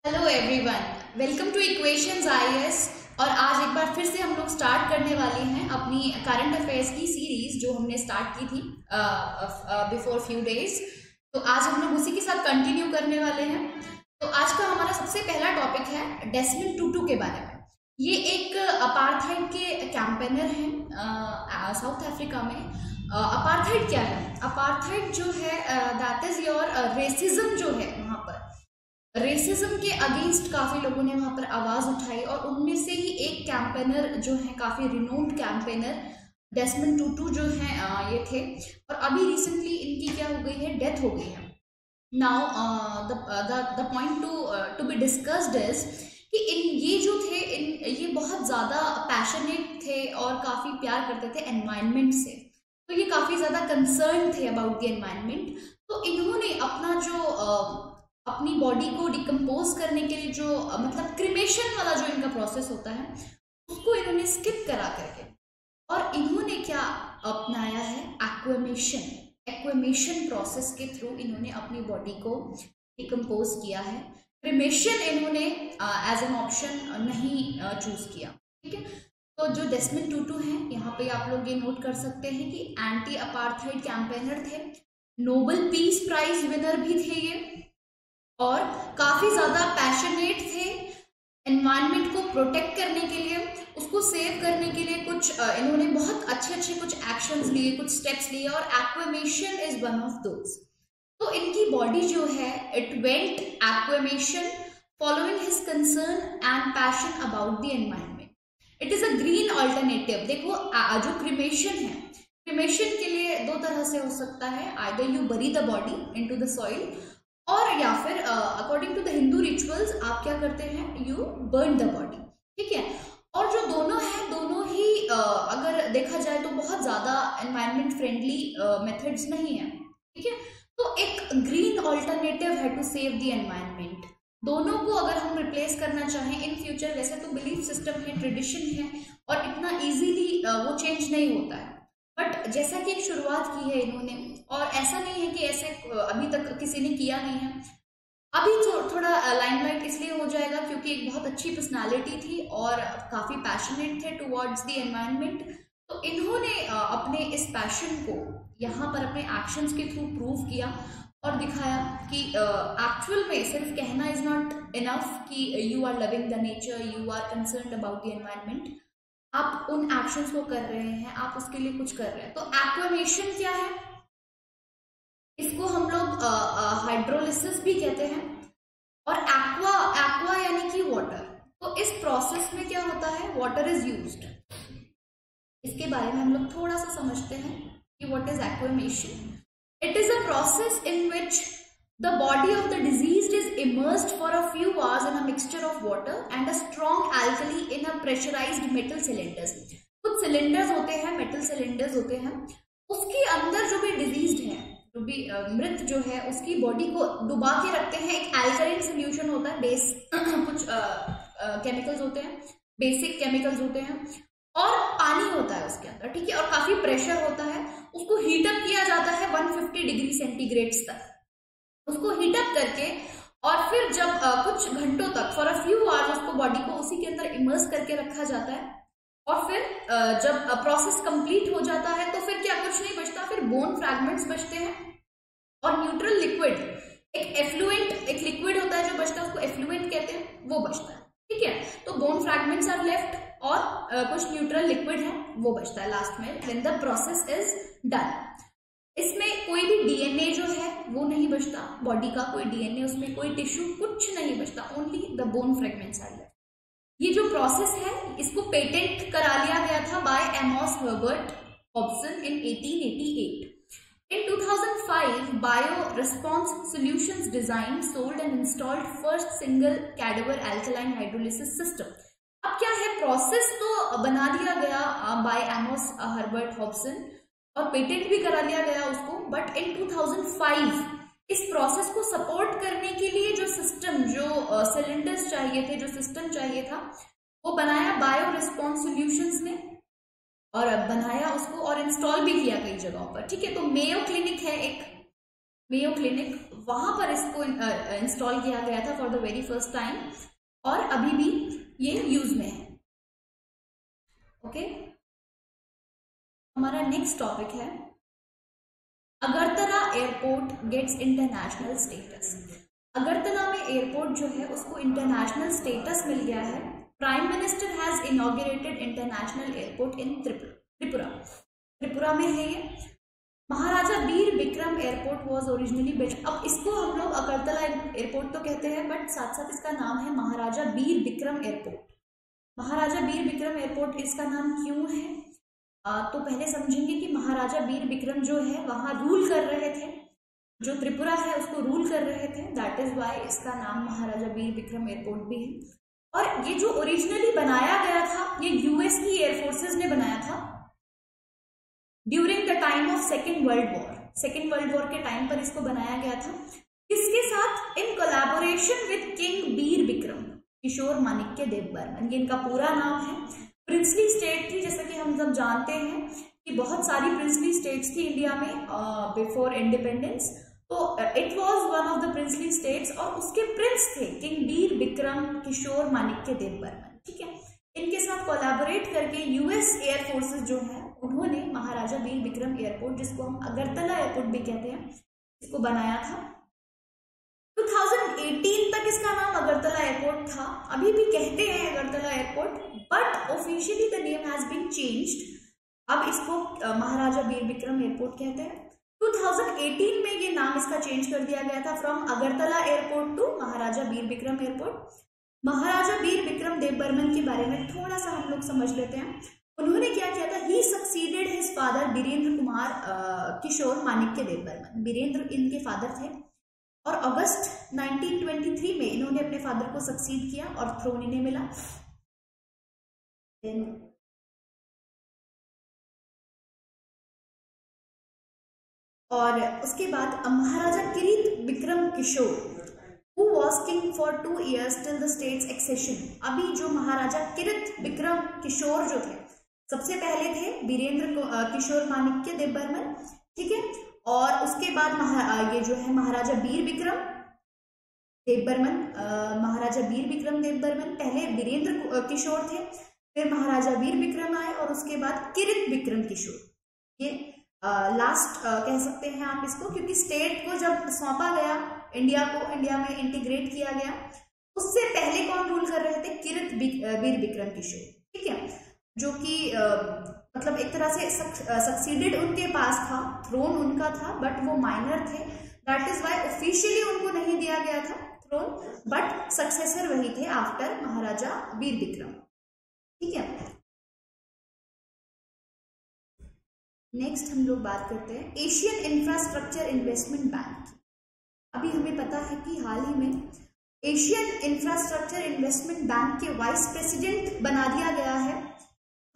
Hello everyone, welcome two equations IAS. और आज एक बार फिर से हम लोग स्टार्ट करने वाले हैं अपनी करंट अफेयर्स की सीरीज जो हमने स्टार्ट की थी बिफोर फ्यू डेज। तो आज हम लोग उसी के साथ कंटिन्यू करने वाले हैं। तो आज का हमारा सबसे पहला टॉपिक है डेस्मंड टूटू के बारे में। ये एक अपार्थाइड के कैंपेनर हैं साउथ अफ्रीका में। अपार्थाइड क्या है? अपार्थाइड जो है दैट इज योर रेसिज्म जो है। वहाँ पर रेसिज्म के अगेंस्ट काफी लोगों ने वहां पर आवाज उठाई और उनमें से ही एक कैंपेनर जो है, काफी रिनोन्ड कैंपेनर डेस्मंड टूटू जो है ये थे। और अभी रिसेंटली इनकी क्या हो गई है, डेथ हो गई है। Now the point to be discussed is कि ये जो थे ये बहुत ज्यादा पैशनेट थे और काफी प्यार करते थे एनवायरनमेंट से। तो ये काफी ज्यादा कंसर्न थे अबाउट द एनवायरनमेंट। तो इन्होंने अपना जो अपनी बॉडी को डिकम्पोज करने के लिए जो मतलब क्रिमेशन वाला जो इनका प्रोसेस होता है उसको इन्होंने स्किप करा करके और इन्होंने क्या अपनाया है, एक्वेमेशन प्रोसेस के थ्रू इन्होंने अपनी बॉडी को डिकम्पोज किया है। क्रिमेशन इन्होंने एज एन ऑप्शन नहीं चूज किया। ठीक है, तो जो डेस्मंड टूटू हैं यहाँ पे आप लोग ये नोट कर सकते हैं कि एंटी अपार्थाइड कैंपेनर थे, नोबेल पीस प्राइज विनर भी थे ये, और काफी ज्यादा पैशनेट थे एनवायरनमेंट को प्रोटेक्ट करने के लिए, उसको सेव करने के लिए। कुछ इन्होंने बहुत अच्छे कुछ एक्शंस लिए, कुछ स्टेप्स लिए, और aquamation is one of those. तो इनकी बॉडी जो है it went aquamation following his concern and passion about the environment. It is a green alternative. देखो जो क्रिमेशन है, क्रिमेशन के लिए दो तरह से हो सकता है, either you bury the body into the soil, और या फिर according to the Hindu rituals आप क्या करते हैं, यू बर्न द बॉडी। ठीक है, और जो दोनों है दोनों ही अगर देखा जाए तो बहुत ज्यादा एनवायरनमेंट फ्रेंडली मेथड्स नहीं है। ठीक है, तो एक ग्रीन ऑल्टरनेटिव है टू सेव द एनवायरनमेंट। दोनों को अगर हम रिप्लेस करना चाहें इन फ्यूचर, वैसे तो बिलीफ सिस्टम है, ट्रेडिशन है और इतना इजीली वो चेंज नहीं होता है, बट जैसा कि एक शुरुआत की है इन्होंने, और ऐसा नहीं है कि ऐसे अभी तक किसी ने किया नहीं है। अभी थोड़ा लाइमलाइट इसलिए हो जाएगा क्योंकि एक बहुत अच्छी पर्सनालिटी थी और काफी पैशनेट थे टुवर्ड्स द एनवायरनमेंट। तो इन्होंने अपने इस पैशन को यहाँ पर अपने एक्शंस के थ्रू प्रूव किया और दिखाया कि एक्चुअल में सिर्फ कहना इज नॉट इनफ कि you are loving the nature, you are concerned about the environment. आप उन एक्शंस को कर रहे हैं, आप उसके लिए कुछ कर रहे हैं। तो एक्वेमेशन क्या है, इसको हम लोग हाइड्रोलिसिस भी कहते हैं, और एक्वा यानी कि वाटर। तो इस प्रोसेस में क्या होता है, वाटर इज यूज्ड। इसके बारे में हम लोग थोड़ा सा समझते हैं कि what is aquamation. It is a process in which the body of the diseased is immersed for a few hours in a mixture of water and a strong alkali in a pressurized metal cylinders। कुछ cylinders होते हैं, metal cylinders होते हैं, उसके अंदर जो भी diseased है, जो भी मृत जो है, उसकी बॉडी को डुबा के रखते हैं। एक अल्कलाइन सोल्यूशन होता है, बेस कुछ केमिकल्स होते हैं, बेसिक केमिकल्स होते हैं, और पानी होता है उसके अंदर। ठीक है, और काफी प्रेशर होता है, उसको हीटअप किया जाता है 150 डिग्री सेंटीग्रेड तक। उसको हीटअप करके और फिर जब कुछ घंटों तक फॉर अ फ्यू आवर्स उसको बॉडी को उसी के अंदर इमर्स करके रखा जाता है, और फिर जब प्रोसेस कंप्लीट हो जाता है तो फिर क्या कुछ नहीं बचता, फिर बोन फ्रैगमेंट्स बचते हैं और न्यूट्रल लिक्विड, एक एफ्लुएंट, एक लिक्विड होता है जो बचता है, उसको एफ्लुएंट कहते हैं, वो बचता है। ठीक है, तो बोन फ्रैगमेंट्स आर लेफ्ट और कुछ न्यूट्रल लिक्विड है वो बचता है लास्ट में, when the process is done. इसमें कोई भी डीएनए जो है वो नहीं बचता, बॉडी का कोई डीएनए, उसमें कोई टिश्यू कुछ नहीं बचता, only the bone fragments are left. ये जो प्रोसेस है इसको पेटेंट करा लिया गया था by Amos Herbert Hobson in 1888। In 2005 bio response solutions design, sold and installed first single cadaver alkaline hydrolysis system. अब क्या है, प्रोसेस तो बना दिया गया बाय एमोस हर्बर्ट हॉब्सन और पेटेंट भी करा लिया गया उसको, बट इन 2005 इस प्रोसेस को सपोर्ट करने के लिए जो सिस्टम, जो सिलेंडर्स चाहिए थे, जो सिस्टम चाहिए था, वो बनाया बायो रिस्पॉन्स सॉल्यूशंस ने, और बनाया उसको और इंस्टॉल भी किया कई जगहों पर। ठीक है, तो मेयो क्लिनिक है, एक मेयो क्लिनिक, वहां पर इसको इंस्टॉल किया गया था for the very first time, और अभी भी ये यूज में है। ओके, हमारा नेक्स्ट टॉपिक है Agartala airport gets international status. Agartala में एयरपोर्ट जो है उसको इंटरनेशनल स्टेटस मिल गया है। Prime minister has inaugurated international airport in Tripura में है ये। Maharaja Vir Vikram airport was originally built. अब इसको हम लोग अगरतला एयरपोर्ट तो कहते हैं, बट साथ साथ इसका नाम है महाराजा वीर विक्रम एयरपोर्ट। महाराजा वीर विक्रम एयरपोर्ट इसका नाम क्यों है? तो पहले समझेंगे कि महाराजा वीर विक्रम जो है वहां रूल कर रहे थे, जो त्रिपुरा है उसको रूल कर रहे थे, दैट इज वाई इसका नाम महाराजा वीर विक्रम एयरपोर्ट भी है। और ये जो ओरिजिनली बनाया गया था ये यूएस की एयरफोर्सेस ने बनाया था during the time of second world war. Second world war के टाइम पर इसको बनाया गया था, किसके साथ? इन कोलैबोरेशन विद किंग वीर विक्रम किशोर माणिक्य देव बर्मन। ये इनका पूरा नाम है। प्रिंसली स्टेट थी, जैसा कि हम सब जानते हैं कि बहुत सारी प्रिंसली स्टेट्स थी इंडिया में बिफोर इंडिपेंडेंस, तो it was one of the princely states, और उसके प्रिंस थे किंग वीर विक्रम किशोर माणिक्य देव बर्मन। ठीक है, इनके साथ कोलैबोरेट करके यूएस एयर फोर्सेस जो है उन्होंने महाराजा वीर विक्रम एयरपोर्ट, जिसको हम अगरतला एयरपोर्ट भी कहते हैं, इसको बनाया था। 2018 तक इसका नाम अगरतला एयरपोर्ट था, अभी भी कहते हैं Agartala airport, but officially the name has been changed. अब इसको महाराजा वीर विक्रम एयरपोर्ट कहते हैं। 2018 में ये नाम इसका चेंज कर दिया गया था from Agartala airport to Maharaja Vir Vikram airport. Maharaja Vir Vikram Dev Barman के बारे में थोड़ा सा हम लोग समझ लेते हैं। उन्होंने क्या किया था? He succeeded his father Virendra Kumar Kishore Manikya Dev Barman. Virendra इनके फादर थे, और अगस्त 1923 में इन्होंने अपने फादर को सक्सीड किया और थ्रोन इन्हें मिला। और उसके बाद महाराजा किरीट विक्रम किशोर who was king for 2 years till the state's accession। अभी जो महाराजा किरीट विक्रम किशोर जो थे, सबसे पहले थे वीरेंद्र किशोर माणिक्य देव बर्मन, ठीक है, और उसके बाद ये जो है महाराजा वीर विक्रम देव बर्मन, महाराजा वीर विक्रम देव बर्मन पहले वीरेंद्र किशोर थे, फिर महाराजा वीर विक्रम आए, और उसके बाद किरीट विक्रम किशोर। ये लास्ट कह सकते हैं आप इसको, क्योंकि स्टेट को जब सौंपा गया इंडिया को, इंडिया में इंटीग्रेट किया गया, उससे पहले कौन रूल कर रहे थे? किरीट वीर विक्रम किशोर। ठीक है, जो कि मतलब एक तरह से सक्सीडेड उनके पास था, थ्रोन उनका था, बट वो माइनर थे, दैट इज वाई ऑफिशियली उनको नहीं दिया गया था थ्रोन, बट सक्सेसर वही थे आफ्टर महाराजा वीर विक्रम। ठीक है, नेक्स्ट हम लोग बात करते हैं एशियन इंफ्रास्ट्रक्चर इन्वेस्टमेंट बैंक। अभी हमें पता है कि हाल ही में एशियन इंफ्रास्ट्रक्चर इन्वेस्टमेंट बैंक के वाइस प्रेसिडेंट बना दिया गया है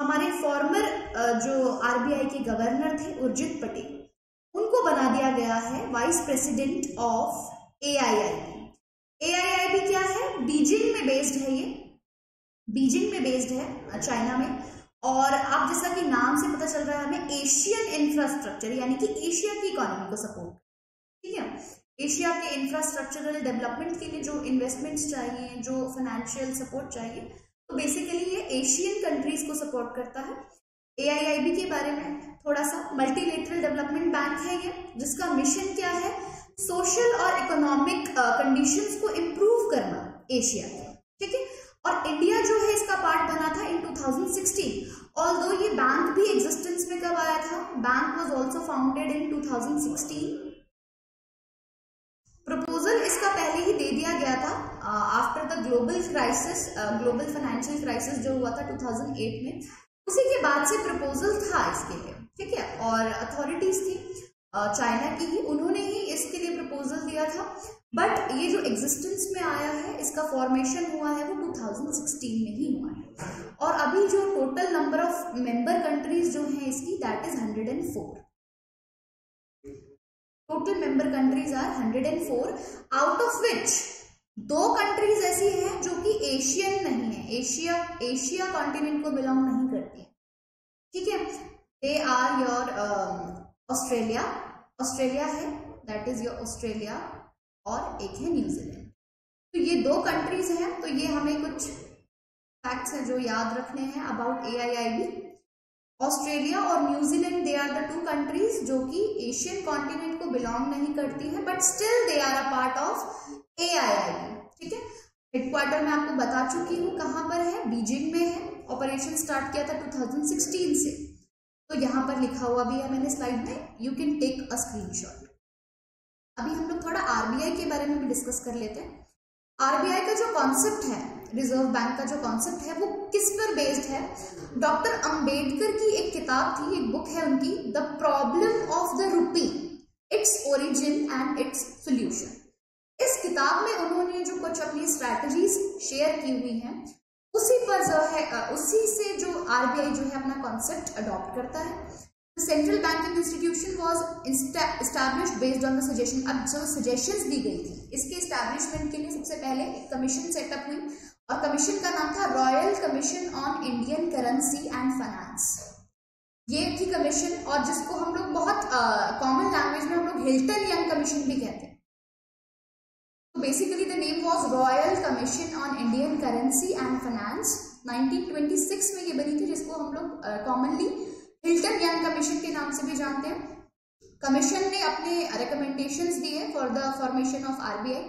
हमारे फॉर्मर जो आरबीआई के गवर्नर थे उर्जित पटेल, उनको बना दिया गया है vice president of AIIB. AIIB क्या है? बीजिंग में बेस्ड है, ये बीजिंग में बेस्ड है चाइना में, और आप जैसा कि नाम से पता चल रहा है हमें एशियन इंफ्रास्ट्रक्चर यानी कि एशिया की इकोनॉमी को सपोर्ट, ठीक है, एशिया के इंफ्रास्ट्रक्चरल डेवलपमेंट के लिए जो इन्वेस्टमेंट्स चाहिए, जो फाइनेंशियल सपोर्ट चाहिए, तो बेसिकली ये एशियन कंट्रीज को सपोर्ट करता है। एआईआईबी के बारे में थोड़ा सा, मल्टीलेटरल डेवलपमेंट बैंक है ये, जिसका मिशन क्या है? सोशल और इकोनॉमिक कंडीशंस को इम्प्रूव करना एशिया में, ठीक है, और इंडिया जो है इसका पार्ट बना था इन 2016। ऑल्दो ये बैंक भी एग्जिस्टेंस में कब आया था? Bank was also founded in 2016। Proposal इसका पहले ही दे दिया गया था after the global crisis, global financial crisis जो हुआ था 2008 में, उसी के बाद से प्रपोजल था इसके लिए, ठीक है, और अथॉरिटीज थी चाइना की ही, उन्होंने ही इसके लिए प्रपोजल दिया था, बट ये जो एग्जिस्टेंस में आया है, इसका फॉर्मेशन हुआ है वो 2016 में ही हुआ है, और अभी जो total number of member countries जो हैं इसकी, that is 104। Total member countries are 104, out of which 2 countries ऐसी हैं जो कि एशियन नहीं है, एशिया कॉन्टिनेंट को बिलोंग नहीं करती है, ठीक है, दे आर योर ऑस्ट्रेलिया है, दैट इज योर ऑस्ट्रेलिया, और एक है न्यूजीलैंड। तो ये 2 कंट्रीज हैं। तो ये हमें कुछ फैक्ट्स हैं जो याद रखने हैं अबाउट AIIB। ऑस्ट्रेलिया और New Zealand, they are the 2 countries जो कि एशियन कॉन्टिनेंट को बिलोंग नहीं करती है, but still they are a part of AIIB। ठीक है, हेडक्वार्टर मैं आपको बता चुकी हूँ कहाँ पर है, बीजिंग में है। ऑपरेशन स्टार्ट किया था 2016 से। तो यहाँ पर लिखा हुआ भी है मैंने स्लाइड में, you can take a screenshot. अभी हम लोग थोड़ा RBI के बारे में भी डिस्कस कर लेते हैं। RBI का जो कॉन्सेप्ट है, रिजर्व बैंक का जो कॉन्सेप्ट है, वो किस पर बेस्ड है? डॉक्टर अंबेडकर की एक किताब थी, एक बुक है उनकी, the problem of the rupee, its origin and its solution. इस किताब में उन्होंने जो कुछ अपनी स्ट्रैटेजीज शेयर की हुई हैं, उसी पर जो है, उसी से जो RBI जो है अपना कॉन्सेप्ट अडॉप्ट करता है। Central banking institution was established based on the suggestion. अब जो सजेशंस दी गई थी, इसके एस्टैब्लिशमेंट के लिए सबसे पहले एक कमीशन सेटअप हुई, और कमीशन का नाम था royal commission on Indian currency and finance. ये थी कमीशन, और जिसको हम लोग बहुत कॉमन लैंग्वेज में हम लोग हिल्टन यंग कमीशन भी कहते हैं। तो basically the name was royal commission on Indian currency and finance. 1926 में ये बनी थी, जिसको हम लोग कॉमनली हिल्टन यंग कमीशन के नाम से भी जानते हैं। कमीशन ने अपने रिकमेंडेशंस दिए for the formation of RBI,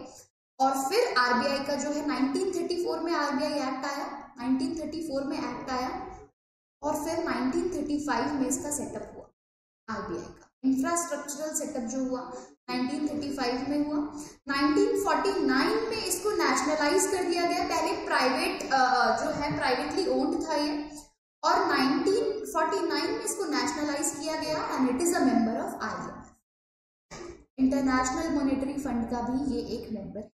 और फिर RBI का जो है 1934 में RBI एक्ट आया, 1934 में एक्ट आया, और फिर 1935 में इसका सेटअप हुआ RBI का। इंफ्रास्ट्रक्चरल सेटअप जो हुआ 1935 में हुआ। 1949 में इसको नेशनलाइज कर दिया गया। पहले प्राइवेट जो है प्राइवेटली ओन्ड था ये, और 1949 में इसको नेशनलाइज किया गया, and it is a member of IMF, international monetary fund का भी ये एक मेंबर है।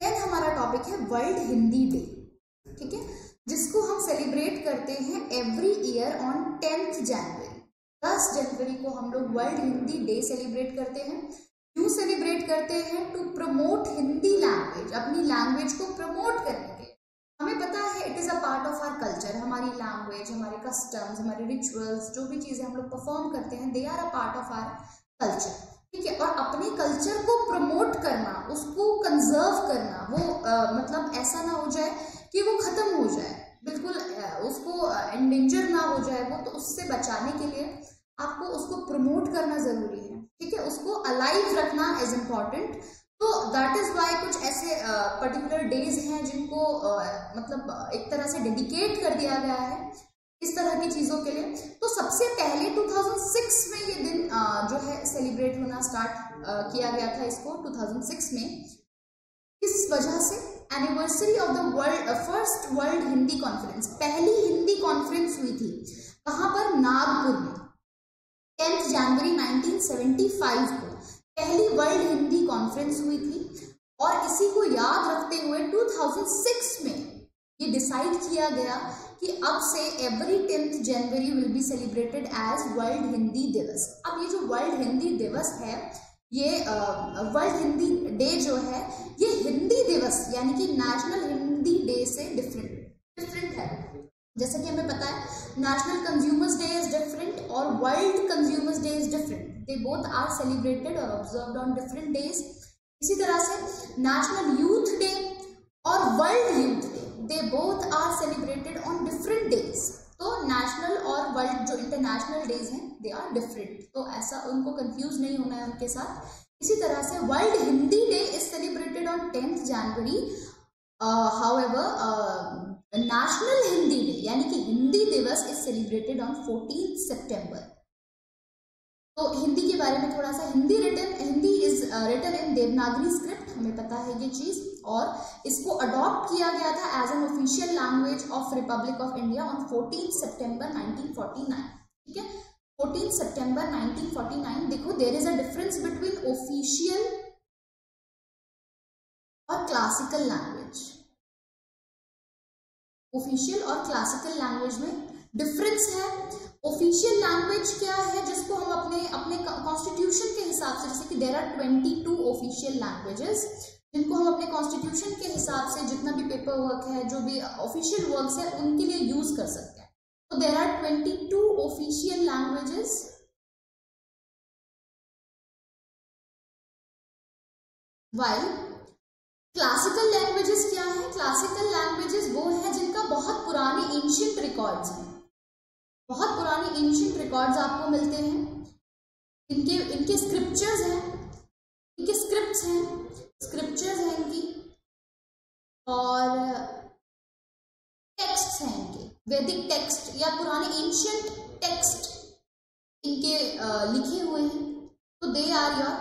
देन हमारा टॉपिक है वर्ल्ड हिंदी डे। ठीक है, जिसको हम सेलिब्रेट करते हैं एवरी ईयर ऑन 10th जनवरी। 10 जनवरी को हम लोग वर्ल्ड हिंदी डे सेलिब्रेट करते हैं। क्यों सेलिब्रेट करते हैं? टू प्रमोट हिंदी लैंग्वेज, अपनी लैंग्वेज को प्रमोट करेंगे। हमें पता है it is a part of our culture, हमारी लैंग्वेज, हमारे कस्टम्स, हमारे रिचुअल्स, जो भी चीजें हम लोग परफॉर्म करते हैं, they are a part of our culture. ठीक है, और अपने कल्चर को प्रमोट करना, उसको कंजर्व करना, वो मतलब ऐसा ना हो जाए कि वो खत्म हो जाए, बिल्कुल उसको एंडेंजर ना हो जाए वो, तो उससे बचाने के लिए आपको उसको प्रमोट करना जरूरी है। ठीक है, उसको अलाइव रखना इज इम्पॉर्टेंट। तो दैट इज वाई कुछ ऐसे पर्टिकुलर डेज हैं जिनको मतलब एक तरह से डेडिकेट कर दिया गया है इस तरह की चीजों के लिए। तो सबसे पहले 2006 में ये दिन जो है सेलिब्रेट होना स्टार्ट किया गया था इसको 2006 में। इस वजह से anniversary of the first world Hindi conference, पहली हिंदी कॉन्फ्रेंस हुई थी कहाँ पर? नागपुर में। 10th जनवरी 1975 को पहली वर्ल्ड हिंदी कॉन्फ्रेंस हुई थी, और इसी को याद रखते हुए 2006 में ये डिसाइड किया गया कि अब से every 10th January will be celebrated as world Hindi Diwas. अब ये जो वर्ल्ड हिंदी दिवस है, ये वर्ल्ड हिंदी डे जो है, ये हिंदी दिवस यानी कि नेशनल हिंदी डे से डिफरेंट है। जैसे कि हमें पता है national consumers day is different और world consumers day is different, they both are celebrated और ऑब्जर्व्ड ऑन डिफरेंट डेज। इसी तरह से नेशनल यूथ डे और world youth day, they both are celebrated on different days. तो national और world जो international days हैं, दे आर डिफरेंट, तो ऐसा उनको कंफ्यूज नहीं होना है उनके साथ। इसी तरह से world Hindi day is celebrated on 10th January, however national Hindi day यानी कि हिंदी दिवस इज सेलिब्रेटेड ऑन 14th सितंबर। तो हिंदी के बारे में थोड़ा सा, Hindi is written in Devanagari script, हमें पता है ये चीज, और इसको अडॉप्ट किया गया था as an official language of republic of India on 14th September 1949। ठीक है, 14th सितंबर 1949। देखो there is a difference between official और क्लासिकल लैंग्वेज। ऑफिशियल और क्लासिकल लैंग्वेज में डिफरेंस है। ऑफिशियल लैंग्वेज क्या है? जिसको हम अपने कॉन्स्टिट्यूशन के हिसाब से, जैसे कि देयर आर 22 ऑफिशियल लैंग्वेजेस, जिनको हम अपने कॉन्स्टिट्यूशन के हिसाब से जितना भी पेपर वर्क है, जो भी ऑफिशियल वर्क्स है, उनके लिए यूज कर सकते हैं। तो there are 22 official languages while classical languages क्या है? क्लासिकल लैंग्वेजेस वो है जिनका बहुत पुराने एंशिएंट रिकॉर्ड्स हैं, बहुत पुराने एंशिएंट रिकॉर्ड्स आपको मिलते हैं, इनके स्क्रिप्चर्स हैं, इनके स्क्रिप्ट्स हैं, स्क्रिप्चर्स हैं इनकी, और टेक्स्ट हैं इनके, वैदिक टेक्स्ट या पुराने एंशिएंट टेक्स्ट इनके लिखे हुए हैं। तो they are your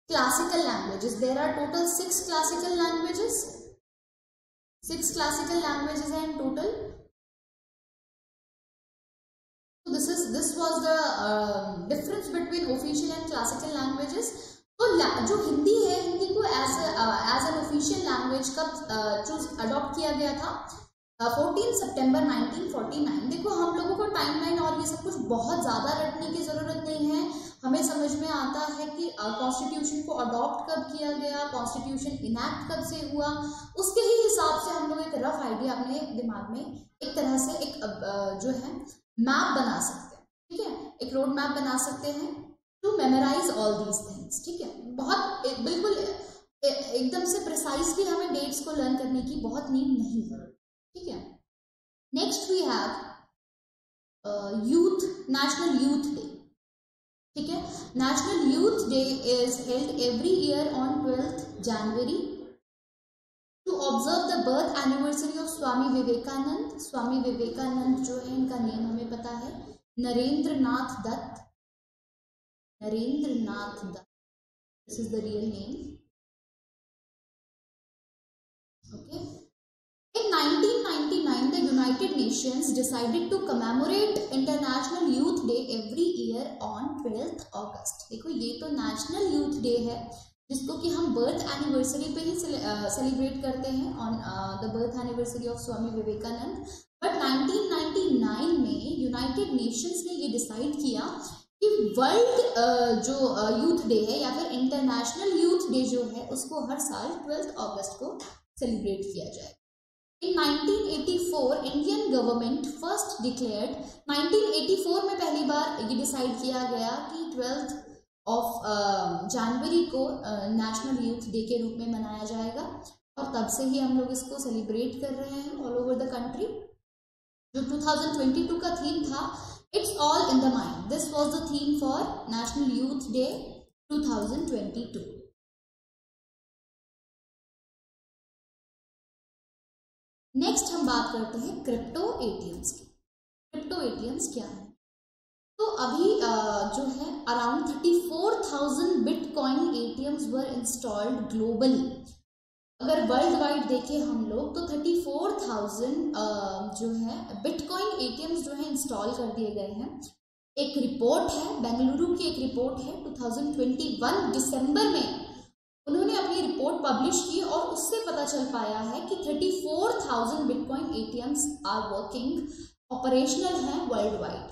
classical languages. There are total 6 classical languages, 6 classical languages हैं in total. This was the difference between official and classical languages। तो जो हिंदी है, हिंदी को एज एन ऑफिशियल लैंग्वेज कब अडॉप्ट किया गया था? 14 सितंबर 1949। देखो हम लोगों को टाइमलाइन और ये सब कुछ बहुत ज़्यादा रटने की ज़रूरत नहीं है, हमें समझ में आता है कि कॉन्स्टिट्यूशन को अडॉप्ट कब किया गया, कॉन्स्टिट्यूशन इनैक्ट कब से हुआ, उसके ही हिसाब से हम लोग एक रफ आइडिया अपने दिमाग में एक तरह से एक जो है मैप बना सकते हैं, ठीक है, एक रोड मैप बना सकते हैं to memorize all these things, ठीक है। बहुत बिल्कुल एकदम से प्रिसाइजली हमें डेट्स को लर्न करने की बहुत नीड नहीं है, ठीक है। Next we have youth, national youth day, ठीक है। National youth day is held every year on 12th January to observe the birth anniversary of Swami Vivekananda. Swami Vivekananda जो है, इनका नेम हमें पता है Narendra Nath Dutt, Narendra Nath Dutt, this is the real name, okay. In 1999, the United Nations decided to commemorate International Youth Day every year on 12th August। देखो ये तो national youth day है जिसको कि हम बर्थ एनिवर्सरी पे ही सेलिब्रेट करते हैं, on the birth anniversary of Swami Vivekananda. But 1999 में यूनाइटेड नेशंस ने ये डिसाइड किया कि वर्ल्ड जो यूथ डे है या फिर इंटरनेशनल यूथ डे जो है उसको हर साल 12th अगस्त को सेलिब्रेट किया जाए। In 1984 Indian government first declared, 1984 में पहली बार ये डिसाइड किया गया कि 12th जनवरी को नेशनल यूथ डे के रूप में मनाया जाएगा, और तब से ही हम लोग इसको सेलिब्रेट कर रहे हैं ऑल ओवर द कंट्री। जो 2022 का थीम था, it's all in the mind, this was the theme for national youth day 2022। Next हम बात करते हैं क्रिप्टो एटीएम्स की। क्रिप्टो एटीएम्स क्या है? तो अभी जो है अराउंड 34,000 बिटकॉइन एटीएम्स वर इंस्टॉल्ड ग्लोबली। अगर वर्ल्ड वाइड देखें हम लोग तो 34,000 जो है बिटकॉइन एटीएम्स जो है इंस्टॉल कर दिए गए हैं। एक रिपोर्ट है, बेंगलुरु की एक रिपोर्ट है, 2021 दिसंबर में उन्होंने अपनी रिपोर्ट पब्लिश की और उससे पता चल पाया है कि 34,000 bitcoin ATMs are working, operational हैं वर्ल्ड वाइड।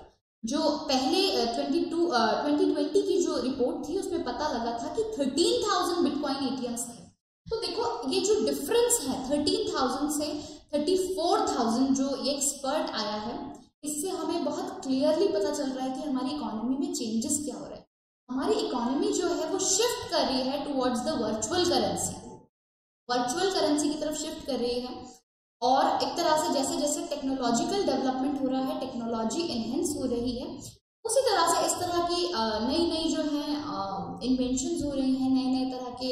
जो पहले 2020 की जो रिपोर्ट थी उसमें पता लगा था कि 13,000 बिटकॉइन एटीएम्स थे। तो देखो ये जो डिफरेंस है 13,000 से 34,000 जो ये एक्सपर्ट आया है, इससे हमें बहुत क्लियरली पता चल रहा है कि हमारी इकोनॉमी में चेंजेस क्या हो रहे हैं। हमारी इकोनॉमी जो है वो शिफ्ट कर रही है towards the virtual currency, virtual currency की तरफ शिफ्ट कर रही है। और एक तरह से जैसे जैसे टेक्नोलॉजिकल डेवलपमेंट हो रहा है, टेक्नोलॉजी एनहेंस हो रही है, उसी तरह से इस तरह की नई नई जो है इन्वेंशंस हो रही हैं, नए नए तरह के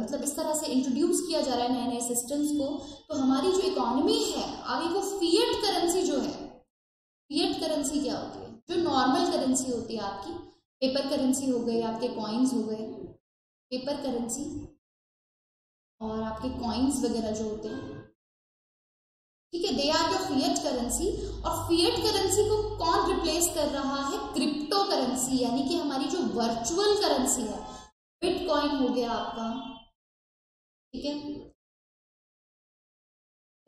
मतलब इस तरह से इंट्रोड्यूस किया जा रहा है नए नए सिस्टम्स को। तो हमारी जो इकोनॉमी है आगे वो फिएट करेंसी जो है, फिएट करेंसी क्या होती है? जो नॉर्मल करेंसी होती है आपकी, पेपर करेंसी हो गए, आपके कॉइन्स हो गए, पेपर करेंसी और आपके कॉइन्स वगैरह जो होते हैं, ठीक है, they are your fiat currency. और फिएट करेंसी को कौन रिप्लेस कर रहा है? क्रिप्टो करेंसी, यानी कि हमारी जो वर्चुअल करेंसी है, बिटकॉइन हो गया आपका, ठीक है,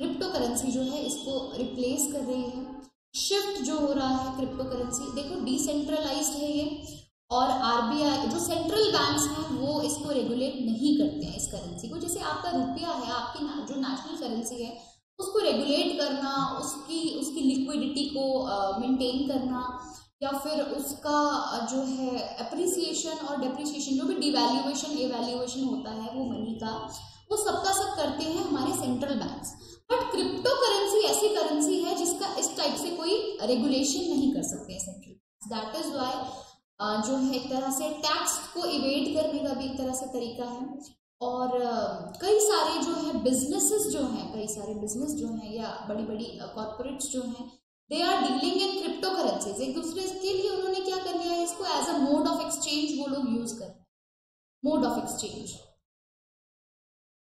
क्रिप्टो करेंसी जो है इसको रिप्लेस कर रही है। शिफ्ट जो हो रहा है क्रिप्टो करेंसी, देखो डिसेंट्रलाइज्ड है ये, और आरबीआई जो सेंट्रल बैंक्स हैं वो इसको रेगुलेट नहीं करते हैं इस करेंसी को। जैसे आपका रुपया है, आपकी जो नेशनल करेंसी है, उसको रेगुलेट करना, उसकी लिक्विडिटी को मेंटेन करना, या फिर उसका जो है एप्रिसिएशन और डेप्रिसिएशन, जो भी डिवैल्यूएशन एवैल्यूएशन होता है वो मनी का, वो सबका सब करते हैं हमारे central banks. But crypto currency ऐसी करेंसी है जिसका इस टाइप से कोई रेगुलेशन नहीं कर सकते central banks. That is why जो है एक तरह से टैक्स को इवेड करने का भी एक तरह से तरीका है। और कई सारे जो है बिजनेसेस जो हैं, कई सारे बिजनेस जो हैं या बड़ी बड़ी कॉर्पोरेट्स जो हैं, they are dealing in cryptocurrencies. एक दूसरे के लिए उन्होंने क्या कर लिया है, इसको as a mode of exchange वो लोग यूज कर रहे हैं। मोड ऑफ एक्सचेंज,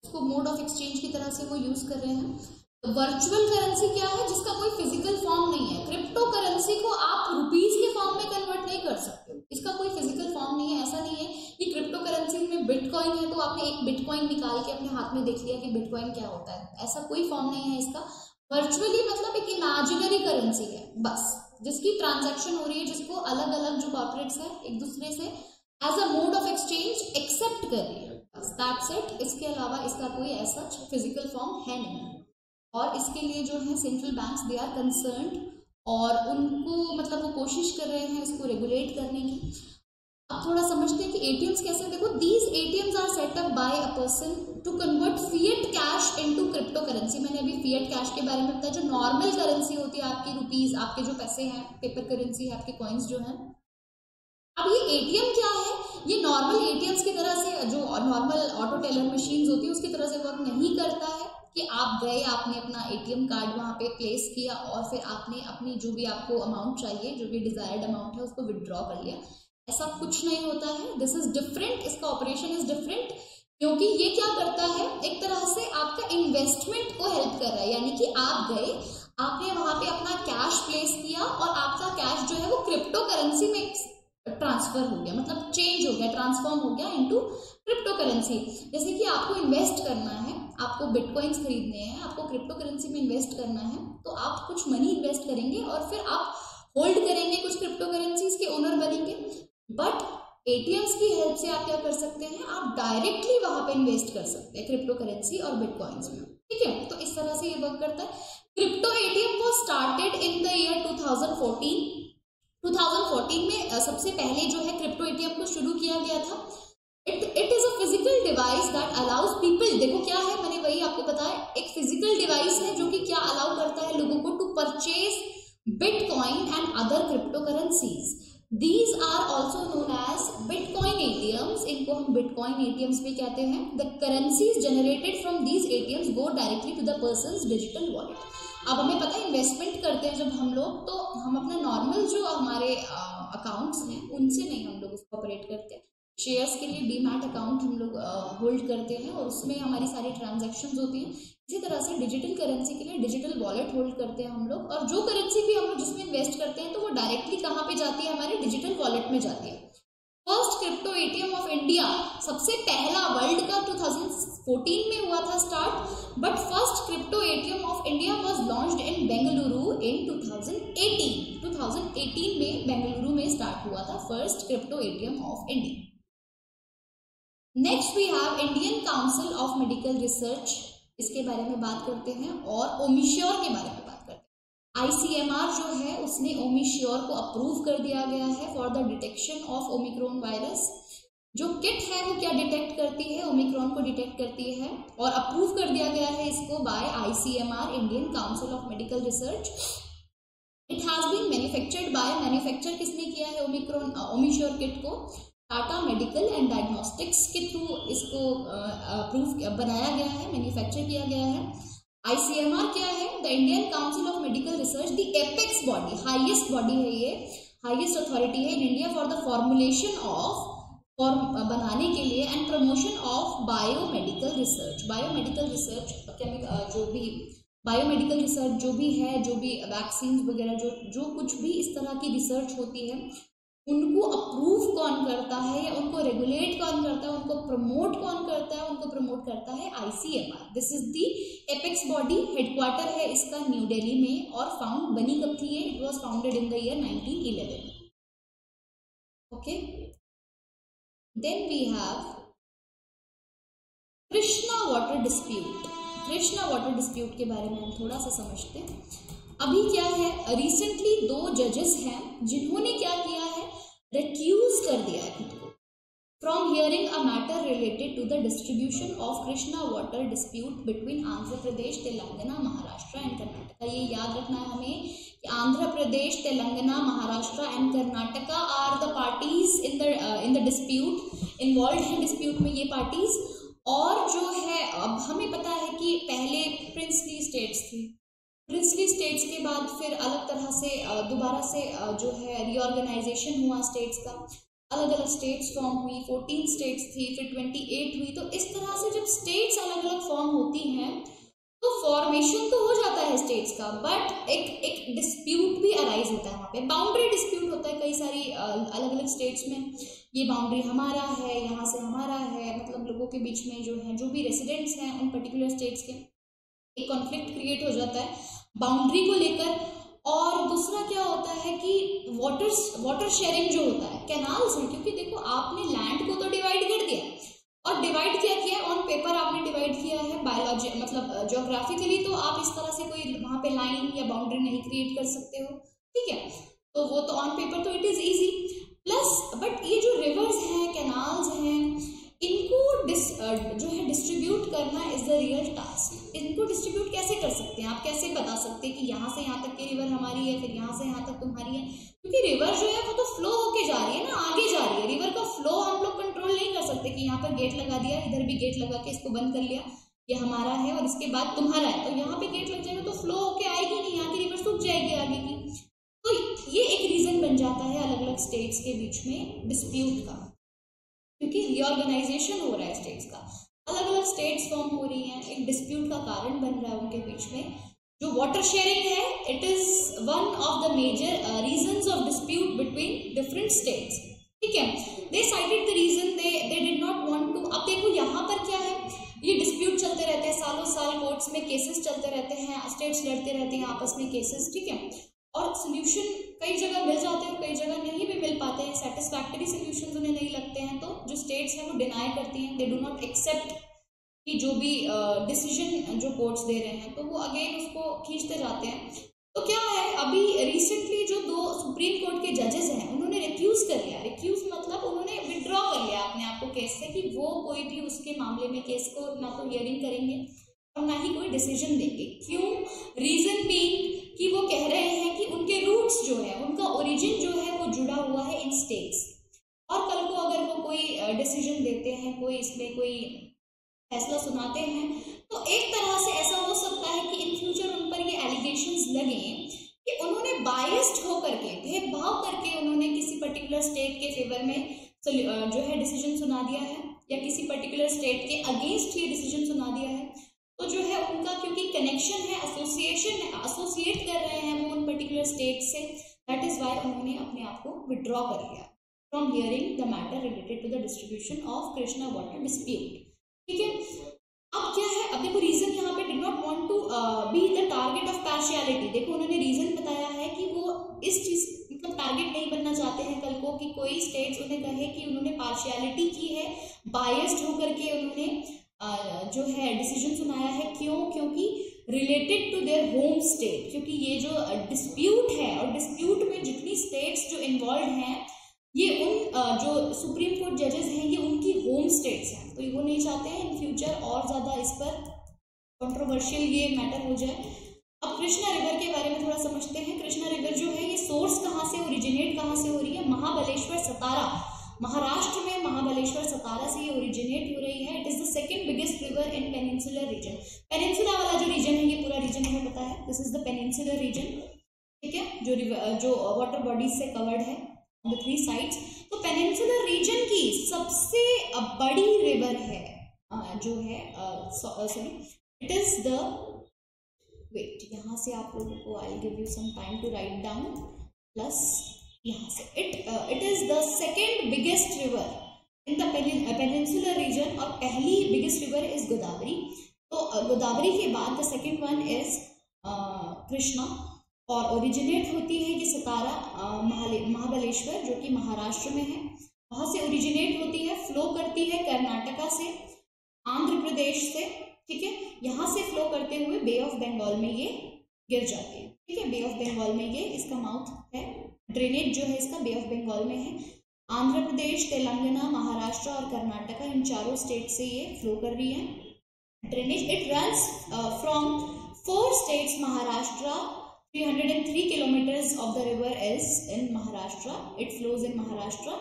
इसको मोड ऑफ एक्सचेंज की तरह से वो यूज कर रहे हैं। वर्चुअल करेंसी क्या है, जिसका कोई फिजिकल फॉर्म नहीं है। क्रिप्टो करेंसी को आप रुपीज के फॉर्म में कन्वर्ट नहीं कर सकते, इसका कोई फिजिकल फॉर्म नहीं है। ऐसा नहीं है कि क्रिप्टो करेंसी में बिटकॉइन है तो आपने एक बिटकॉइन निकाल के अपने हाथ में देख लिया कि बिटकॉइन क्या होता है, ऐसा कोई फॉर्म नहीं है इसका। वर्चुअली मतलब एक इमेजिनरी करेंसी है बस, जिसकी ट्रांजैक्शन हो रही है, जिसको अलग अलग जो कॉर्पोरेट्स है एक दूसरे से as a mode of exchange accept कर रही है, दैट्स इट। इसके अलावा इसका कोई ऐसा फिजिकल फॉर्म है नहीं। और इसके लिए जो है central banks they are concerned, और उनको मतलब वो कोशिश कर रहे हैं इसको रेगुलेट करने की। अब थोड़ा समझते हैं कि एटीएम्स कैसे। देखो, these ATMs are set up by a person to convert fiat cash into cryptocurrency. मैंने अभी फिएट कैश के बारे में बताया, जो नॉर्मल करेंसी होती है आपकी रुपीज, आपके जो पैसे हैं, पेपर करेंसी है, आपके कॉइन्स जो हैं। अब ये एटीएम क्या है, ये नॉर्मल एटीएम्स की तरह से, जो नॉर्मल ऑटो टेलर मशीन्स होती है उसकी तरह से वर्क नहीं करता है कि आप गए, आपने अपना एटीएम कार्ड वहां पे प्लेस किया और फिर आपने अपनी जो भी आपको अमाउंट चाहिए, जो भी डिजायर्ड अमाउंट है, उसको विड्रॉ कर लिया। ऐसा कुछ नहीं होता है। दिस इज डिफरेंट, इसका ऑपरेशन इज डिफरेंट, क्योंकि ये क्या करता है, एक तरह से आपका इन्वेस्टमेंट को हेल्प कर रहा है। यानी कि आप गए, आपने वहां पे अपना कैश प्लेस किया और आपका कैश जो है वो क्रिप्टो करेंसी में ट्रांसफर हो गया, मतलब चेंज हो गया, ट्रांसफॉर्म हो गया इनटू क्रिप्टो करेंसी। जैसे कि आपको इन्वेस्ट करना है, आपको बिटकॉइंस खरीदने हैं, आपको क्रिप्टो करेंसी में इन्वेस्ट करना है, तो आप कुछ मनी इन्वेस्ट करेंगे और फिर आप होल्ड करेंगे, कुछ क्रिप्टो करेंसीज के ओनर बनेंगे। बट एटीएम्स की हेल्प से आप क्या कर सकते हैं, आप डायरेक्टली वहां पे इन्वेस्ट कर सकते हैं क्रिप्टो करेंसी और बिटकॉइंस में। ठीक है, तो इस तरह से ये वर्क करता है। Crypto ATM was started in the year 2014 में सबसे पहले जो है क्रिप्टो एटीएम को शुरू किया गया था। It is a physical device that allows people, देखो क्या है, मैंने वही आपको बताया, एक फिजिकल डिवाइस है जो कि क्या अलाउ करता है लोगों को, to purchase bitcoin and other cryptocurrencies. These are also known as bitcoin ATMs, इनको हम बिटकॉइन एटीएम्स भी कहते हैं। The currencies generated from these ATMs go directly to the person's digital wallet. अब हमें पता है इन्वेस्टमेंट करते हैं जब हम लोग, तो हम अपना नॉर्मल जो हमारे अकाउंट्स हैं उनसे नहीं हम लोग उसको ऑपरेट करते। शेयर्स के लिए डीमैट अकाउंट हम लोग होल्ड करते हैं और उसमें हमारी सारी ट्रांजैक्शंस होती हैं। इसी तरह से डिजिटल करेंसी के लिए डिजिटल वॉलेट होल्ड करते हैं हम लोग, और जो करेंसी भी हम लोग जिसमें इन्वेस्ट करते हैं तो वो डायरेक्टली कहाँ पे जाती है, हमारे डिजिटल वॉलेट में जाती है। First crypto ATM of India, सबसे पहला वर्ल्ड का 2014 में हुआ था start, but first crypto ATM of India was launched in Bengaluru in 2018 में बेंगलुरु में स्टार्ट हुआ था first crypto ATM of India. Next we have Indian council of medical research, इसके बारे में बात करते हैं, और ओमिश्योर के बारे में बात करते हैं। ICMR जो है उसने ओमिश्योर को अप्रूव कर दिया गया है for the detection of Omicron virus. जो किट है वो क्या डिटेक्ट करती है, ओमिक्रॉन को डिटेक्ट करती है, और अप्रूव कर दिया गया है इसको by ICMR, Indian council of medical research. It has been manufactured by, manufacture किसने किया है ओमिश्योर किट को, टाटा मेडिकल एंड डायग्नोस्टिक्स के थ्रू इसको अप्रूव बनाया गया है, मैन्युफैक्चर किया गया है। ICMR क्या है, the Indian council of medical research, the apex body, highest body है ये, हाईएस्ट अथॉरिटी है in India for the formulation of, बनाने के लिए and promotion of biomedical research. Biomedical research जो भी बायोमेडिकल रिसर्च जो भी है, जो भी वैक्सीन वगैरह जो कुछ भी इस तरह की रिसर्च होती है, उनको अप्रूव कौन करता है या उनको रेगुलेट कौन करता है, उनको प्रमोट कौन करता है, उनको प्रमोट करता है ICMR। This is the apex body. Headquarter है इसका न्यू दिल्ली में, और फाउंड बनी कब थी ये, it was founded in the year 1911। Okay, then we have Krishna water dispute. Krishna water dispute के बारे में हम थोड़ा सा समझते हैं। अभी क्या है, रिसेंटली 2 जजेस हैं जिन्होंने क्या किया है, रिक्यूज कर दिया है खुद को from hearing a matter related to the distribution of Krishna water dispute between Andhra Pradesh, Telangana, Maharashtra and Karnataka. ये याद रखना है हमें कि Andhra Pradesh, Telangana, Maharashtra and Karnataka are the parties in the dispute, involve हैं डिस्प्यूट में ये पार्टीज। और जो है अब हमें पता है कि पहले प्रिंसली स्टेट्स थी, प्रिंसली स्टेट्स के बाद फिर अलग तरह से दोबारा से जो है रीऑर्गेनाइजेशन हुआ स्टेट्स का, अलग अलग स्टेट्स फॉर्म हुई, 14 स्टेट्स थी, फिर 28 हुई। तो इस तरह से जब स्टेट्स अलग अलग फॉर्म होती हैं तो फॉर्मेशन तो हो जाता है स्टेट्स का, बट एक डिस्प्यूट भी अराइज होता है वहाँ पे, बाउंड्री डिस्प्यूट होता है कई सारी अलग अलग स्टेट्स में। ये बाउंड्री हमारा है, यहाँ से हमारा है, मतलब लोगों के बीच में जो है, जो भी रेसिडेंट्स हैं उन पर्टिकुलर स्टेट्स के, एक कॉन्फ्लिक्ट क्रिएट हो जाता है बाउंड्री को लेकर। और दूसरा क्या होता है कि वाटर शेयरिंग जो होता है कैनाल्स में, क्योंकि देखो आपने लैंड को तो डिवाइड कर दिया, और डिवाइड क्या किया, ऑन पेपर आपने डिवाइड किया है, बायोलॉजी मतलब ज्योग्राफिकली तो आप इस तरह से कोई वहां पे लाइन या बाउंड्री नहीं क्रिएट कर सकते हो, ठीक है, तो वो तो ऑन पेपर तो it is easy. Plus but ये जो रिवर्स हैं, कैनाल्स हैं, इनको जो है डिस्ट्रीब्यूट करना इज द रियल टास्क। इनको डिस्ट्रीब्यूट कैसे कर सकते हैं, आप कैसे बता सकते हैं कि यहाँ से यहाँ तक की रिवर हमारी है, फिर यहाँ से यहाँ तक तुम्हारी है, क्योंकि रिवर जो है वो तो फ्लो होके जा रही है ना, आगे जा रही है। रिवर का फ्लो हम लोग कंट्रोल नहीं कर सकते कि यहाँ पर गेट लगा दिया, इधर भी गेट लगा के इसको बंद कर लिया, ये हमारा है और इसके बाद तुम्हारा है, तो यहाँ पे गेट लग जाएगा तो फ्लो होके आएगी नहीं, यहाँ की रिवर सूख जाएगी आगे की। तो ये एक रीजन बन जाता है अलग अलग स्टेट्स के बीच में डिस्प्यूट का, क्योंकि रीऑर्गेनाइजेशन हो रहा है स्टेट्स का, अलग अलग स्टेट्स फॉर्म हो रही हैं, एक डिस्प्यूट का कारण बन रहा है उनके बीच में। जो वाटर शेयरिंग है, it is one of the major reasons of dispute between different states, ठीक है। They cited the reason they did not want to. अब देखो यहाँ पर क्या है, ये डिस्प्यूट चलते रहते हैं, सालों साल कोर्ट्स में केसेस चलते रहते हैं, स्टेट्स लड़ते रहते हैं आपस में केसेस, ठीक है, और सोल्यूशन कई जगह मिल जाते हैं और कई जगह नहीं भी मिल पाते हैं, सेटिस्फैक्टरी सोल्यूशन उन्हें नहीं लगते हैं, तो जो स्टेट्स हैं वो डिनाई करती हैं, दे डू नॉट एक्सेप्ट कि जो भी डिसीजन जो कोर्ट्स दे रहे हैं, तो वो अगेन उसको खींचते जाते हैं। तो क्या है, अभी रिसेंटली जो 2 सुप्रीम कोर्ट के जजेस हैं उन्होंने रिक्यूज कर लिया, रिक्यूज मतलब उन्होंने विड्रॉ कर लिया अपने आप को केस से, कि वो कोई भी उसके मामले में केस को ना तो हियरिंग करेंगे और ना ही कोई डिसीजन देंगे। क्यों? रीजन बीइंग कि वो कह रहे हैं कि उनके रूट्स जो है, उनका ओरिजिन जो है वो जुड़ा हुआ है इन स्टेट्स, और कल को अगर वो कोई डिसीजन देते हैं, कोई इसमें कोई फैसला सुनाते हैं, तो एक तरह से ऐसा हो सकता है कि इन फ्यूचर उन पर ये एलिगेशंस लगे कि उन्होंने बायस्ड होकर के, भेदभाव करके उन्होंने किसी पर्टिकुलर स्टेट के फेवर में जो है डिसीजन सुना दिया है, या किसी पर्टिकुलर स्टेट के अगेंस्ट ये डिसीजन सुना दिया है। तो जो है उनका क्योंकि कनेक्शन है, एसोसिएशन है, एसोसिएट कर रहे हैं वो उन पर्टिकुलर स्टेट से, दैट इज वाई उन्होंने अपने आप को विड्रॉ कर लिया from hearing the matter related to the distribution of Krishna water dispute, ठीक है। अब क्या है, अब देखो रीजन यहाँ पे did not want to be the target of partiality. देखो उन्होंने रीजन बताया है कि वो इस चीज मतलब टारगेट नहीं बनना चाहते हैं कल को कि कोई स्टेट्स उन्हें कहे कि उन्होंने पार्शियलिटी की है, बायस्ड होकर के उन्होंने जो है डिसीजन सुनाया है। क्यों? क्योंकि related to their home state, क्योंकि ये जो डिस्प्यूट है और डिस्प्यूट में जितनी स्टेट्स जो इन्वॉल्व हैं, ये उन जो सुप्रीम कोर्ट जजेस हैं ये उनकी होम स्टेट्स हैं, तो वो नहीं चाहते हैं इन फ्यूचर और ज़्यादा इस पर कंट्रोवर्शियल ये मैटर हो जाए। अब कृष्णा रिवर के बारे में थोड़ा समझते हैं। कृष्णा रिवर जो है ये सोर्स कहाँ से, ओरिजिनेट कहाँ से हो रही है? महाबलेश्वर सतारा, महाराष्ट्र में महाबलेश्वर सतारा से ये ओरिजिनेट हो रही है। It is the second biggest river in peninsular reason. Peninsula वाला जो रीजन है, ये पूरा रीजन हमें पता है, this is the peninsular region, ठीक है, जो वाटर बॉडीज से कवर्ड है on the 3 sides। तो पेनिनसुलर रीजन की सबसे बड़ी रिवर है जो है sorry it is the wait, यहाँ से आप लोगों को I give you some time to write down, plus यहाँ से it is the second biggest river in the peninsular region, और पहली बिगेस्ट रिवर इज गोदावरी। तो गोदावरी के बाद the second one is Krishna, और ओरिजिनेट होती है ये सतारा महाबलेश्वर जो कि महाराष्ट्र में है, वहां से ओरिजिनेट होती है, फ्लो करती है कर्नाटका से, आंध्र प्रदेश से, ठीक है, यहाँ से फ्लो करते हुए बे ऑफ बंगाल में ये गिर जाती है। ठीक है, बे ऑफ बंगाल में ये इसका माउथ है, ड्रेनेज जो है इसका बे ऑफ बंगाल में है। आंध्र प्रदेश, तेलंगाना, महाराष्ट्र और कर्नाटका, इन चारों स्टेट से ये फ्लो कर रही है drainage. It runs from 4 states Maharashtra, 303 kilometers of the river is in Maharashtra, it flows in Maharashtra।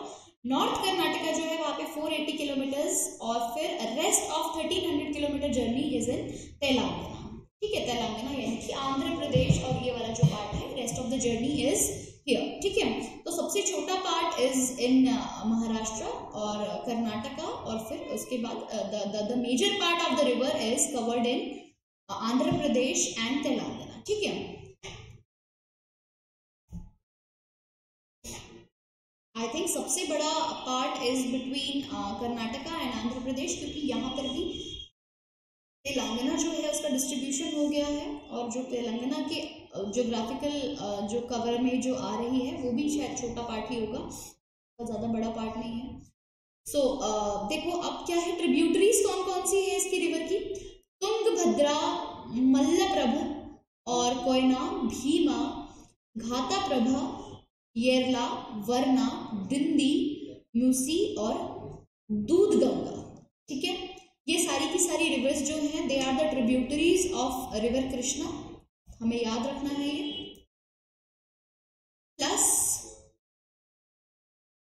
North Karnataka जो है वहाँ पे 480 किलोमीटर्स, और फिर rest of 1300 kilometre journey is in Telangana. ठीक है, तेलंगाना यानी कि आंध्र प्रदेश, और ये वाला जो पार्ट है rest of the journey is here. ठीक है, तो सबसे छोटा पार्ट इज इन महाराष्ट्र और कर्नाटका, और फिर उसके बाद the major part of the river is covered in Andhra Pradesh and Telangana. ठीक है, आई थिंक सबसे बड़ा part is between Karnataka and Andhra Pradesh, क्योंकि यहाँ पर भी तेलंगाना जो है उसका डिस्ट्रीब्यूशन हो गया है, और जो तेलंगाना के ज्योग्राफिकल जो कवर में जो आ रही है वो भी शायद छोटा पार्ट ही होगा, बहुत ज़्यादा बड़ा पार्ट नहीं है। सो देखो अब क्या है, ट्रिब्यूटरीज कौन कौन सी है इसकी रिवर की, तुंगभद्रा, मल्लप्रभा और कोयना, भीमा, घाटाप्रभा, येरला, वर्ना, दिंदी, मूसी और दूधगंगा। ठीक है, ये सारी की सारी रिवर्स जो हैं they are the tributaries of river Krishna, हमें याद रखना है ये। Plus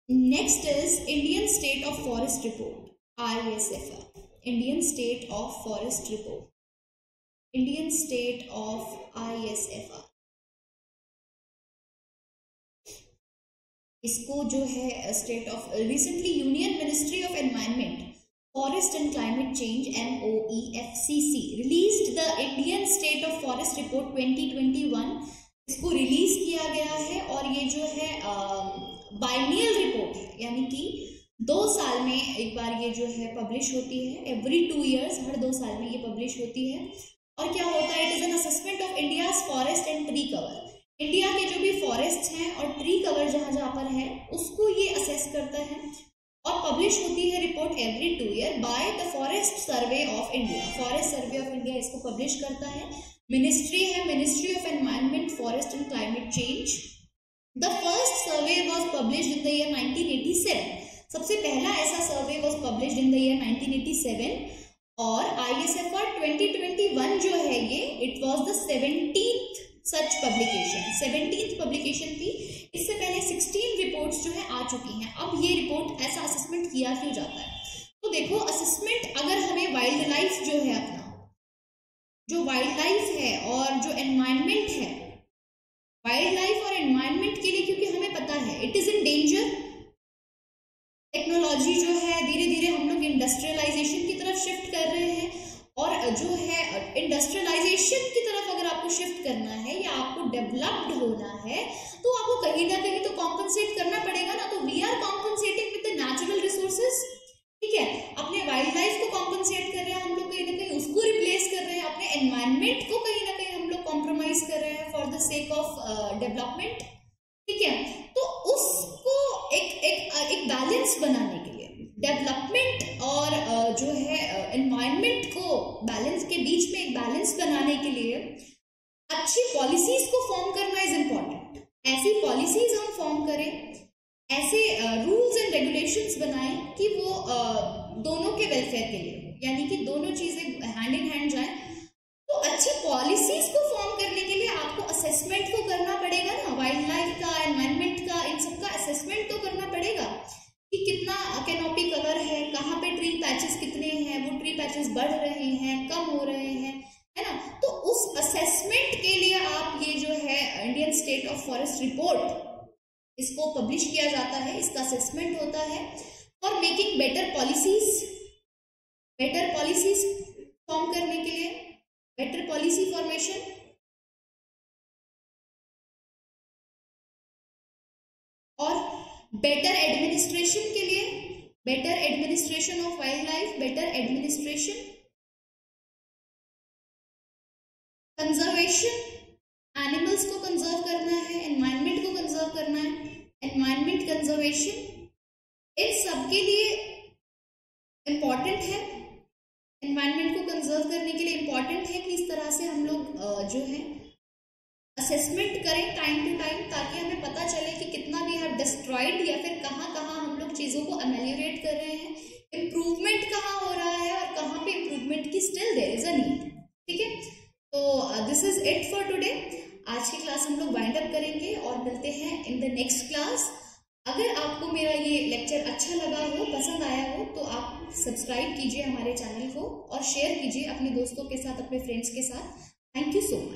next is Indian state of forest report, ISFR, Indian state of forest report, Indian state of ISFR। इसको जो है state of recently union ministry of environment, forest and climate change, MOEFCC released the Indian state of forest report 2021। इसको release किया गया है, और ये जो है बाइनियल रिपोर्ट है, यानी कि 2 साल में एक बार ये जो है पब्लिश होती है, एवरी 2 years, हर 2 साल में ये पब्लिश होती है। और क्या होता है, it is an assessment of India's forest and tree cover, India के जो भी फॉरेस्ट हैं और ट्री कवर जहां जहां पर है उसको ये असेस करता है, और पब्लिश होती है report every 2 year by the forest survey of India. Forest survey of India इसको पब्लिश करता है। मिनिस्ट्री है ministry of environment, forest and climate change. The first survey was published in the year 1987। सबसे पहला ऐसा survey was published in the year 1987, और ISFR 2021 जो है ये it was the 17th such publication, 17th publication थी। इससे पहले 16 रिपोर्ट्स जो है आ चुकी हैं। अब ये रिपोर्ट ऐसा असेसमेंट किया क्यों जाता है, तो देखो असेसमेंट अगर हमें वाइल्ड लाइफ जो है अपना जो वाइल्ड लाइफ है और जो एनवायरमेंट है, वाइल्ड लाइफ और एनवायरमेंट के लिए, क्योंकि हमें पता है it is in danger. Technology जो है धीरे धीरे हम लोग इंडस्ट्रियलाइजेशन की तरफ शिफ्ट कर रहे हैं, और जो है इंडस्ट्रियलाइजेशन की तरफ अगर आपको शिफ्ट करना है या आपको डेवलप्ड होना है तो आपको कहीं ना कहीं तो कॉम्पनसेट करना पड़ेगा ना। तो we are compensating with the natural resources. ठीक है, अपने वाइल्ड लाइफ को कॉम्पनसेट कर रहे हैं हम लोग, कहीं ना कहीं उसको रिप्लेस कर रहे हैं, अपने एनवायरमेंट को कहीं ना कहीं हम लोग कॉम्प्रोमाइज कर रहे हैं for the sake of development. ठीक है, तो उसको एक बैलेंस बनाने के लिए, डेवलपमेंट और जो है एनवायरमेंट को बैलेंस के बीच में एक बैलेंस बनाने के लिए अच्छी पॉलिसीज को फॉर्म करना इज इम्पॉर्टेंट। ऐसी पॉलिसीज हम फॉर्म करें, ऐसे रूल्स एंड रेगुलेशंस बनाएं कि वो दोनों के वेलफेयर के लिए, यानी कि दोनों चीजें हैंड इन हैंड जाएं। तो अच्छी पॉलिसीज को फॉर्म करने के लिए आपको असेसमेंट तो करना पड़ेगा ना, वाइल्ड लाइफ का, एनवायरमेंट का, इन सबका असेसमेंट तो करना पड़ेगा कि कितना कैनोपी कवर है, कहाँ पे ट्री पैचेस कितने हैं, वो ट्री पैचेस बढ़ रहे हैं, कम हो रहे हैं, है ना। तो उस असेसमेंट के लिए आप ये जो है Indian state of forest report, इसको पब्लिश किया जाता है, इसका असेसमेंट होता है for making better policies form करने के लिए, बेटर पॉलिसी फॉर्मेशन, और बेटर एडमिनिस्ट्रेशन के लिए, better administration of wild life, better administration, conservation, animals को कंजर्व करना है, एनवायरमेंट को कंजर्व करना है, एनवायरमेंट कंजर्वेशन, इन सब के लिए इम्पॉर्टेंट है। एनवायरमेंट को कंजर्व करने के लिए इम्पॉर्टेंट है कि इस तरह से हम लोग जो है असेसमेंट करें टाइम टू टाइम, ताकि हमें पता चले कि कितना वी हैव डिस्ट्रॉयड या फिर कहाँ कहाँ हम लोग चीज़ों को अमेलियोरेट कर रहे हैं, इम्प्रूवमेंट कहाँ हो रहा है और कहाँ पे इम्प्रूवमेंट की still there is a need. ठीक है, तो this is it for today. आज की क्लास हम लोग वाइंड अप करेंगे और मिलते हैं इन द नेक्स्ट क्लास। अगर आपको मेरा ये लेक्चर अच्छा लगा हो, पसंद आया हो, तो आप सब्सक्राइब कीजिए हमारे चैनल को और शेयर कीजिए अपने दोस्तों के साथ, अपने फ्रेंड्स के साथ। Thank you so much.